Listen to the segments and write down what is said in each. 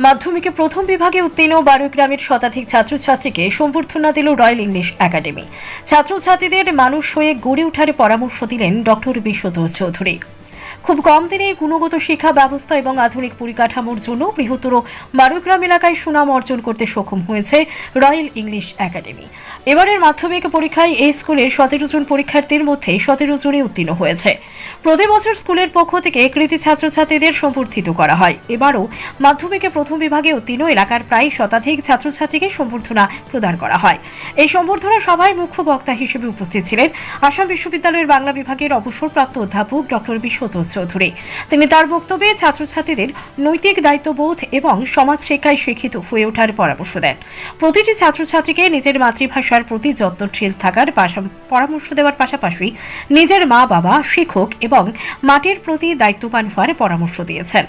মাধ্যমিকে প্রথম বিভাগে উত্তীর্ণ 12 গ্রামের শতাধিক ছাত্রছাত্রীকে সম্বর্ধনা দিল রয়্যাল ইংলিশ একাডেমি। ছাত্রছাত্রীদের মানুষ হয়ে গড়ে ওঠার পরামর্শ দিলেন ডক্টর বিশ্বতোষ চৌধুরী। খুব কম দিনে গুণগত শিক্ষা ব্যবস্থা এবং আধুনিক পরিকাঠামোর জন্য বৃহত্তর 12 গ্রাম এলাকায় সুনাম অর্জন করতে সক্ষম হয়েছে রয়্যাল ইংলিশ একাডেমি। এবারের মাধ্যমিক পরীক্ষায় এই স্কুলের 17 জন পরীক্ষার্থীর মধ্যে 17 জনই উত্তীর্ণ হয়েছে। প্রতি বছর স্কুলের পক্ষ থেকে কৃতী ছাত্রছাত্রীদের সম্বর্ধিত করা হয়। এবারও মাধ্যমিকে প্রথম বিভাগে উত্তীর্ণ এলাকার প্রায় শতাধিক ছাত্রছাত্রীকে সম্বর্ধনা প্রদান করা হয়। এই সম্বর্ধনা সভায় মুখ্য বক্তা হিসেবে উপস্থিত ছিলেন আসাম বিশ্ববিদ্যালয়ের বাংলা বিভাগের অবসরপ্রাপ্ত অধ্যাপক ডক্টর বিশ্বতোষ চৌধুরী। তিনি তার বক্তব্যে ছাত্রছাত্রীদের নৈতিক দায়িত্ববোধ এবং সমাজ শিক্ষায় শিক্ষিত হয়ে ওঠার পরামর্শ দেন। প্রতিটি ছাত্রছাত্রীকে নিজের মাতৃভাষার প্রতি যত্নশীল থাকার পরামর্শ দেওয়ার পাশাপাশি নিজের মা বাবা, শিক্ষক এবং মাটির প্রতি দায়িত্ববান হওয়ার পরামর্শ দিয়েছেন।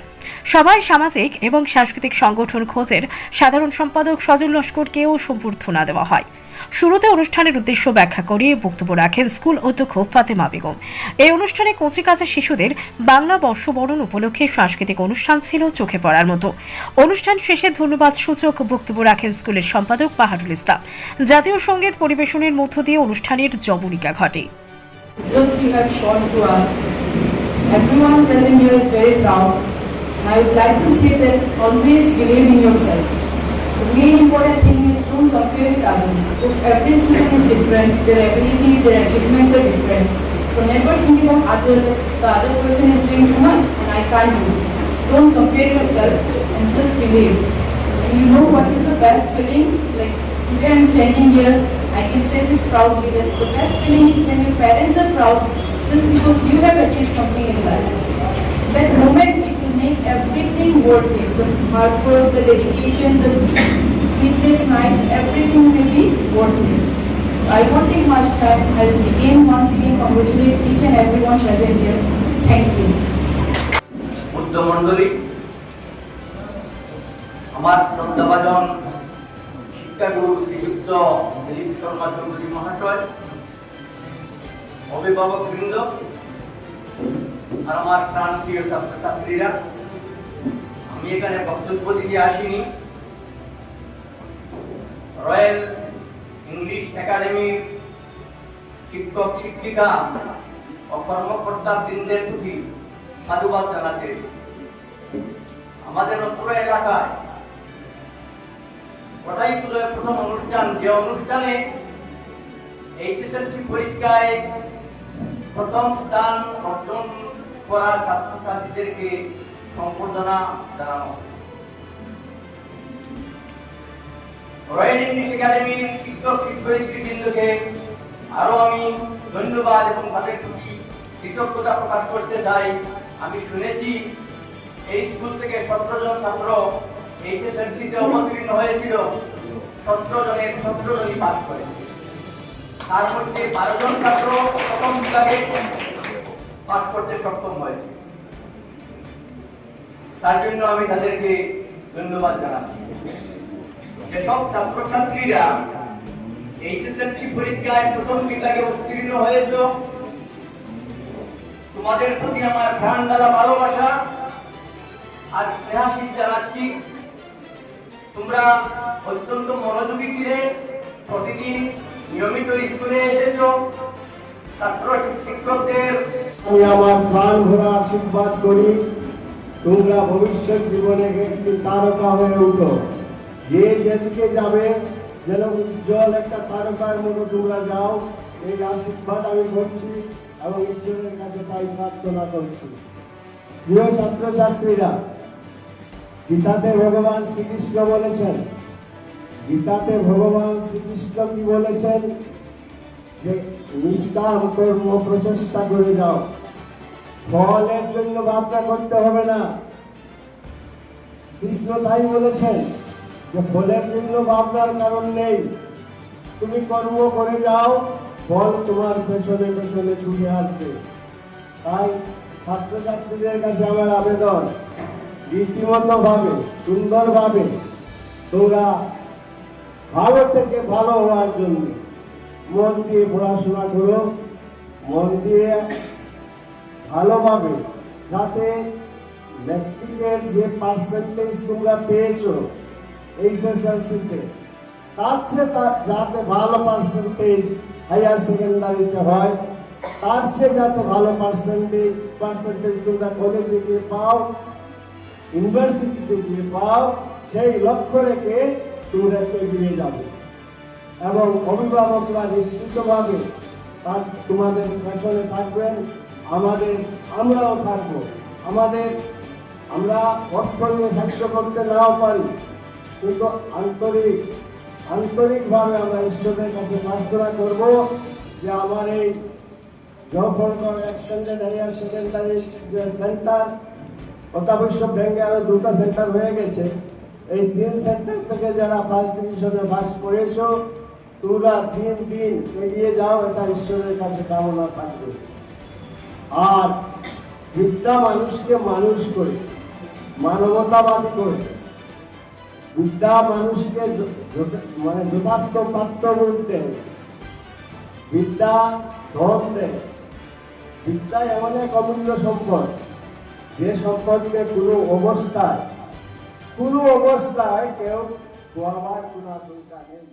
সভায় সামাজিক এবং সাংস্কৃতিক সংগঠন খোঁজের সাধারণ সম্পাদক সজল লস্করকেও সম্বর্ধনা দেওয়া হয়। শুরুতে অনুষ্ঠানের উদ্দেশ্য ব্যাখ্যা করে বক্তব্য রাখেন স্কুল অধ্যক্ষ ফাতেমা বেগম। এই অনুষ্ঠানে কচিকাঁচা শিশুদের বাংলা বর্ষবরণ উপলক্ষে সাংস্কৃতিক অনুষ্ঠান ছিল চোখে পড়ার মতো। অনুষ্ঠান শেষে ধন্যবাদ সূচক বক্তব্য রাখেন স্কুলের সম্পাদক পাহাড়ুল ইসলাম। জাতীয় সঙ্গীত পরিবেশনের মধ্য দিয়ে অনুষ্ঠানের জবনিকা ঘটে। Everyone present here is very proud. I would like to say that always believe in yourself. The main important thing is don't compare with others, because every student is different, their ability, their achievements are different. So never think about that the other person is doing too much and I can't do it. Don't compare yourself and just believe. And you know what is the best feeling? Like today I'm standing here, I can say this proudly that the best feeling is when your parents are proud just because you have achieved something in life. That moment it will make everything worth it. The hard work, the dedication, the sleepless night, everything will be worth it. So I won't take much time. I will begin once again congratulate each and everyone present here. Thank you. মন্ডলী, আমার শ্রদ্ধাভাজন শিক্ষাগুরু শ্রীযুক্ত দিলীপ শর্মা চৌধুরী মহাশয়, অভিভাবক বৃন্দ আর আমার প্রাণপ্রিয় ছাত্রছাত্রীরা, আমি এখানে বক্তব্য দিতে আসিনি। রয়্যাল ইংলিশ একাডেমির শিক্ষক শিক্ষিকা ও কর্মকর্তা বৃন্দের প্রতি সাধুবাদ জানাতে আমাদের অত্র এলাকায় ওটাই প্রথম অনুষ্ঠান, যে অনুষ্ঠানে এইচএসএলসি পরীক্ষায় প্রথম স্থান অর্জন করা ছাত্রছাত্রীদেরকে সম্বর্ধনা জানানো। রয়্যাল ইংলিশ একাডেমির শিক্ষক শিক্ষয়িত্রীবৃন্দকে আরো আমি ধন্যবাদ এবং তাদের প্রতি কৃতজ্ঞতা প্রকাশ করতে চাই। আমি শুনেছি এই স্কুল থেকে 17 জন ছাত্র এইচএসএলসিতে অবতীর্ণ হয়েছিল, 17 জনের 17 জনই পাস করে। তার মধ্যে 12 জন ছাত্র প্রথম বিভাগে পাস করতে সক্ষম হয়েছে। তার জন্য আমি তাদেরকে ধন্যবাদ জানাচ্ছি। যেসব ছাত্রছাত্রীরা এইচএসএলসি পরীক্ষায় প্রথম বিভাগে উত্তীর্ণ হয়েছ, তোমাদের প্রতি আমার প্রাণ ঢালা ভালোবাসা আর স্নেহাশীষ জানাচ্ছি। তোমরা অত্যন্ত মনোযোগী ছিলে, প্রতিদিন নিয়মিত স্কুলে এসেছ। ছাত্র শিক্ষকদের আমি আমার প্রাণ ভরা আশীর্বাদ করি, তোমরা ভবিষ্যৎ জীবনে একটি তারকা হয়ে উঠো। যে যেদিকে যাবে যেন উজ্জ্বল একটা তারকার মতো তোমরা যাও, এই আশীর্বাদ আমি করছি এবং ঈশ্বরের কাছে তাই প্রার্থনা করছি। প্রিয় ছাত্রছাত্রীরা, গীতাতে ভগবান শ্রীকৃষ্ণ বলেছেন, গীতাতে ভগবান শ্রীকৃষ্ণ কি বলেছেন? যে নিষ্কাম কর্ম প্রচেষ্টা করে যাও, ফলের জন্য ভাবনা করতে হবে না। কৃষ্ণ তাই বলেছেন যে ফলের জন্য ভাবনার কারণ নেই, তুমি কর্ম করে যাও, ফল তোমার পেছনে পেছনে ছুটে আসবে। তাই ছাত্রছাত্রীদের কাছে আমার আবেদন, রীতিমতো ভাবে সুন্দরভাবে তোমরা ভালো থেকে ভালো হওয়ার জন্য মন দিয়ে পড়াশোনা করো, মন দিয়ে ভালোভাবে, যাতে ম্যাট্রিকের যে পার্সেন্টেজ তোমরা পেয়েছো এইচএসএলসিতে, তার চেয়ে যাতে ভালো হাইয়ার সেকেন্ডারিতে হয়, তার চেয়ে যাতে ভালো পার্সেন্টেজ তোমরা কলেজে গিয়ে পাও, ইউনিভার্সিটিতে গিয়ে পাও, সেই লক্ষ্য রেখে তোমরা এগিয়ে যাবে। এবং অভিভাবকরা নিশ্চিতভাবে তোমাদের পেছনে থাকবেন, আমরাও থাকবো। আমরা অর্থ নিয়ে সাহায্য করতে নাও পারি, কিন্তু আন্তরিকভাবে আমরা ঈশ্বরের কাছে প্রার্থনা করব যে আমার এই জফরগড় এক্সটেন্ডেড হাইয়ার সেকেন্ডারি যে সেন্টার, অত্যাবশ্য ব্যাংকে আরো 2টা সেন্টার হয়ে গেছে, এই 3 সেন্টার থেকে যারা ফার্স্ট ডিভিশনে পাস করেছো, তোমরা দিন এগিয়ে যাও, এটা ঈশ্বরের কাছে কামনা থাকবে। আর বিদ্যা মানুষকে মানুষ করে, মানবতাবাদী করে, বিদ্যা মানুষকে যথার্থ পাত্রবোধ দেয়, বিদ্যা ধন দেয়। বিদ্যা এমন এক অমূল্য সম্পদ, যে সম্পদকে কোনো অবস্থায় কেউ খোয়াবার কোনো আশঙ্কা নেই।